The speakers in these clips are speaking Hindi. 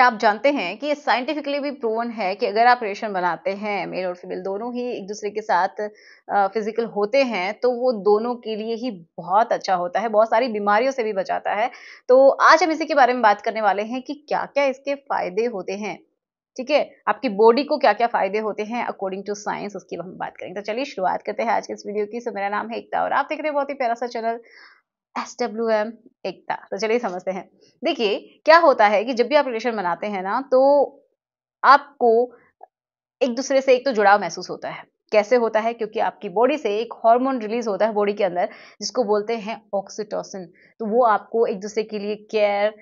क्या आप जानते हैं कि ये साइंटिफिकली भी प्रूवन है कि अगर आप रिलेशन बनाते हैं, मेल और फीमेल दोनों ही एक दूसरे के साथ फिजिकल होते हैं, तो वो दोनों के लिए ही बहुत अच्छा होता है, बहुत सारी बीमारियों से भी बचाता है। तो आज हम इसी के बारे में बात करने वाले हैं कि क्या-क्या इसके फायदे होते हैं, ठीक है? आपकी बॉडी को क्या-क्या फायदे होते हैं अकॉर्डिंग टू साइंस, उसकी हम बात करेंगे। तो चलिए शुरुआत करते हैं आज के इस वीडियो की। सो मेरा नाम है एकता और आप देख रहे हैं बहुत ही प्यारा सा चैनल SWM एकता। तो चलिए समझते हैं। देखिए, क्या होता है कि जब भी आप रिलेशन बनाते हैं ना, तो आपको एक-दूसरे से एक तो जुड़ाव महसूस होता है। कैसे होता है? क्योंकि आपकी बॉडी से एक हार्मोन रिलीज़ होता है बॉडी के अंदर, जिसको बोलते हैं ऑक्सीटोसिन। तो वो आपको एक-दूसरे के लिए केयर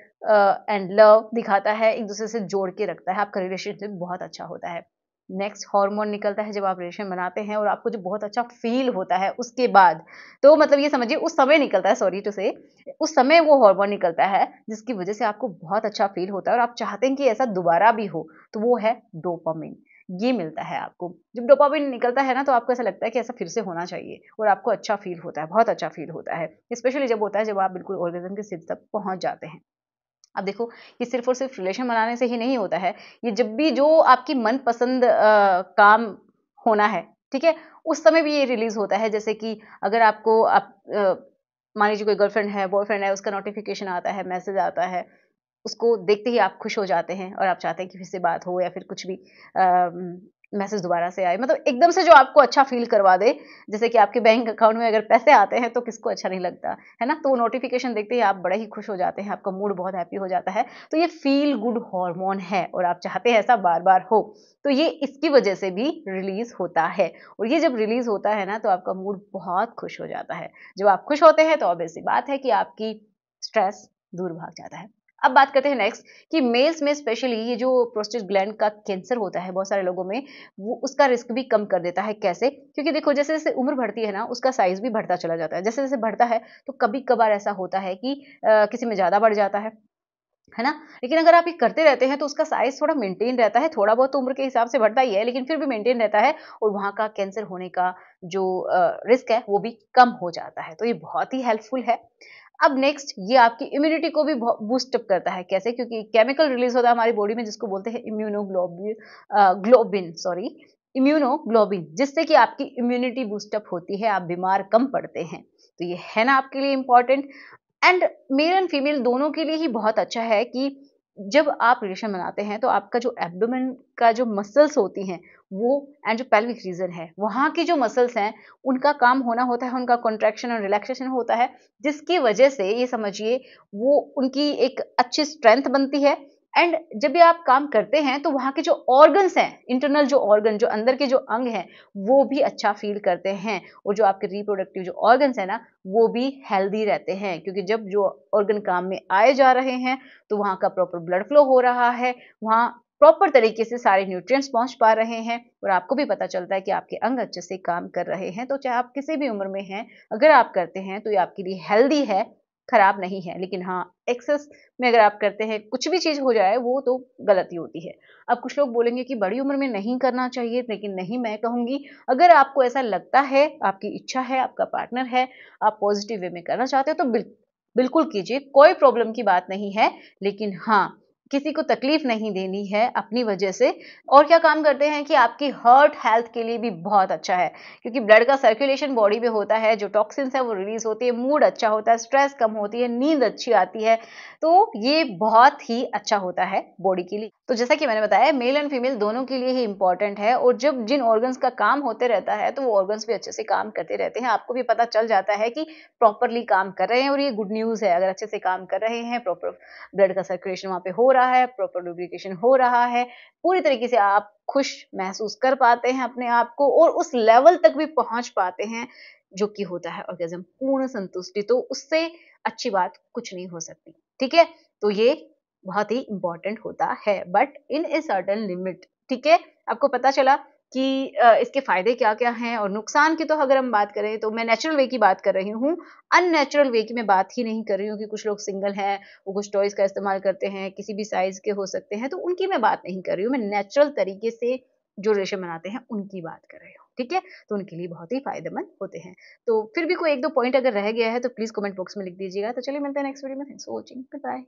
एंड लव दिखाता है, एक-दूसरे से जोड़ के रखता है, आपका रिलेशनशिप बहुत अच्छा होता है। नेक्स्ट हार्मोन निकलता है जब आप रिलेशन बनाते हैं और आपको जो बहुत अच्छा फ़ील होता है उसके बाद, तो मतलब ये समझिए उस समय निकलता है, सॉरी टू से, उस समय वो हार्मोन निकलता है, जिसकी वज़ह से आपको बहुत अच्छा फ़ील होता है और आप चाहते हैं कि ऐसा दोबारा भी हो, तो वो है डोपामाइन। ये मिलता है आपको। जब डोपामाइन निकलता है ना, तो आपको ऐसा लगता है कि ऐसा फिर से होना चाहिए और आपको अच्छा फ़ील होता है, बहुत अच्छा फ़ील होता है। स्पेशली जब होता है जब आप बिल्कुल ऑर्गेज़म की स्थिति तक पहुँच जाते हैं। अब देखो, ये सिर्फ़ और सिर्फ़ रिलेशन बनाने से ही नहीं होता है, ये जब भी जो आपकी मनपसंद काम होना है, ठीक है? उस समय भी ये रिलीज़ होता है, जैसे कि अगर आपको मान लीजिए कोई गर्लफ्रेंड है, बॉयफ्रेंड है, उसका नोटिफ़िकेशन आता है, मैसेज आता है, उसको देखते ही आप खुश हो जाते हैं और आप चाहते हैं कि फिर से बात हो या फिर कुछ भी मैसेज दोबारा से आए, मतलब एकदम से जो आपको अच्छा फ़ील करवा दे, जैसे कि आपके बैंक अकाउंट में अगर पैसे आते हैं तो किसको अच्छा नहीं लगता, है ना? तो नोटिफ़िकेशन देखते ही आप बड़े ही खुश हो जाते हैं, आपका मूड बहुत हैप्पी हो जाता है। तो ये फ़ील गुड हार्मोन है और आप चाहते हैं ऐसा बार-बार हो। तो ये इसकी वजह से भी रिलीज़ होता है और ये जब रिलीज़ होता है ना, तो आपका मूड बहुत खुश हो जाता है। जब आप खुश होते हैं तो ऑब्वियस सी बात है कि आपकी स्ट्रेस दूर भाग जाता है। अब बात करते हैं नेक्स्ट कि मेल्स में स्पेशली ये जो प्रोस्टेट ग्लैंड का कैंसर होता है बहुत सारे लोगों में, वो उसका रिस्क भी कम कर देता है। कैसे? क्योंकि देखो, जैसे-जैसे उम्र बढ़ती है ना, उसका साइज़ भी बढ़ता चला जाता है। जैसे-जैसे बढ़ता है तो कभी-कभार ऐसा होता है कि किसी में ज़्यादा बढ़ जाता है ना? लेकिन अगर आप ये करते रहते हैं तो उसका साइज़ थोड़ा मेंटेन रहता है, थोड़ा बहुत तो उम्र के हिसाब से बढ़ता ही है, लेकिन फिर भी मेंटेन रहता है और वहाँ का कैंसर होने का जो रिस्क है वो भी कम हो जाता है। तो ये बहुत ही हेल्पफुल है। अब नेक्स्ट ये आपकी इम्यूनिटी को भी बूस्ट अप करता है। कैसे? क्योंकि केमिकल रिलीज होता है हमारी बॉडी में जिसको बोलते हैं ग्लोबिन सॉरी, इम्यूनोग्लोबिन, जिससे कि आपकी इम्यूनिटी बूस्ट अप होती है, आप बीमार कम पड़ते हैं। तो ये है ना आपके लिए important. And male and female दोनों के लिए ही बहुत अच्छा है कि जब आप रिलेशन बनाते हैं तो आपका जो एब्डोमेन का जो मसल्स होती हैं वो, एंड जो पेल्विक रीजन है वहाँ की जो मसल्स हैं, उनका काम होना होता है, उनका कॉन्ट्रैक्शन और रिलैक्सेशन होता है, जिसकी वजह से ये समझिए वो उनकी एक अच्छी स्ट्रेंथ बनती है। एंड जब भी आप काम करते हैं तो वहाँ के जो ऑर्गन्स हैं, इंटरनल जो ऑर्गन, जो अंदर के जो अंग हैं, वो भी अच्छा फील करते हैं और जो आपके रिप्रोडक्टिव जो ऑर्गन्स है ना, वो भी हेल्दी रहते हैं, क्योंकि जब जो ऑर्गन काम में आए जा रहे हैं तो वहाँ का प्रॉपर ब्लड फ्लो हो रहा है, वहाँ प्रॉपर तरीके से सारे न्यूट्रिएंट्स पहुँच पा रहे हैं और आपको भी पता चलता है कि आपके अंग अच्छे से काम कर रहे हैं। तो चाहे आप किसी भी उम्र में हैं, अगर आप करते हैं तो ये आपके लिए हेल्दी है, खराब नहीं है। लेकिन हाँ, एक्सेस में अगर आप करते हैं, कुछ भी चीज़ हो जाए, वो तो गलती होती है। अब कुछ लोग बोलेंगे कि बड़ी उम्र में नहीं करना चाहिए, लेकिन नहीं, मैं कहूँगी अगर आपको ऐसा लगता है, आपकी इच्छा है, आपका पार्टनर है, आप पॉजिटिव वे में करना चाहते हो तो बिल्कुल कीजिए, कोई प्रॉब्लम की बात नहीं है। लेकिन हाँ, किसी को तकलीफ नहीं देनी है अपनी वजह से। और क्या काम करते हैं कि आपकी हार्ट हेल्थ के लिए भी बहुत अच्छा है, क्योंकि ब्लड का सर्कुलेशन बॉडी में होता है, जो टॉक्सिन्स है वो रिलीज होती है, मूड अच्छा होता है, स्ट्रेस कम होती है, नींद अच्छी आती है। तो ये बहुत ही अच्छा होता है बॉडी के लिए। तो जैसा कि मैंने बताया, मेल एंड फीमेल दोनों के लिए ही इंपॉर्टेंट है और जब जिन ऑर्गन्स का काम होते रहता है तो वो ऑर्गन्स भी अच्छे से काम करते रहते हैं। आपको भी पता चल जाता है कि प्रॉपरली काम कर रहे हैं और ये गुड न्यूज़ है। अगर अच्छे से काम कर रहे हैं, प्रॉपर ब्लड का सर्कुलेशन वहाँ पे हो रहा है, प्रॉपर लुब्रिकेशन हो रहा है, पूरी तरीके से आप खुश महसूस कर पाते हैं अपने आप को और उस लेवल तक भी पहुँच पाते हैं, जो कि होता है ऑर्गेज़्म, पूर्ण संतुष्टि। तो उससे अच्छी बात कुछ नहीं हो सकती, ठीक है? तो ये बहुत ही इम्पोर्टेंट होता है, but in a certain limit, ठीक है? आपको पता चला कि इसके फ़ायदे क्या-क्या हैं और नुकसान की तो अगर हम बात करें तो मैं नेचुरल वे की बात कर रही हूँ, अननेचुरल वे की मैं बात ही नहीं कर रही हूँ कि कुछ लोग सिंगल हैं, वो कुछ टॉयज़ का इस्तेमाल करते हैं, किसी भी साइज़ के हो सकते हैं, तो उनकी मैं बात नहीं कर रही हूँ, मैं नेचुरल तरीके से जो रिलेशन बनाते हैं, उनकी बात कर रही हूँ, ठीक है? तो उनके लिए बहुत ही फ़ायदेमंद होते हैं। तो फिर भी कोई 1-2 पॉइंट अगर रह गया है तो प्लीज़ कमेंट बॉक्स में लिख दीजिएगा। तो चलिए मिलते हैं नेक्स्ट वीडियो में। Thanks for watching. Good bye.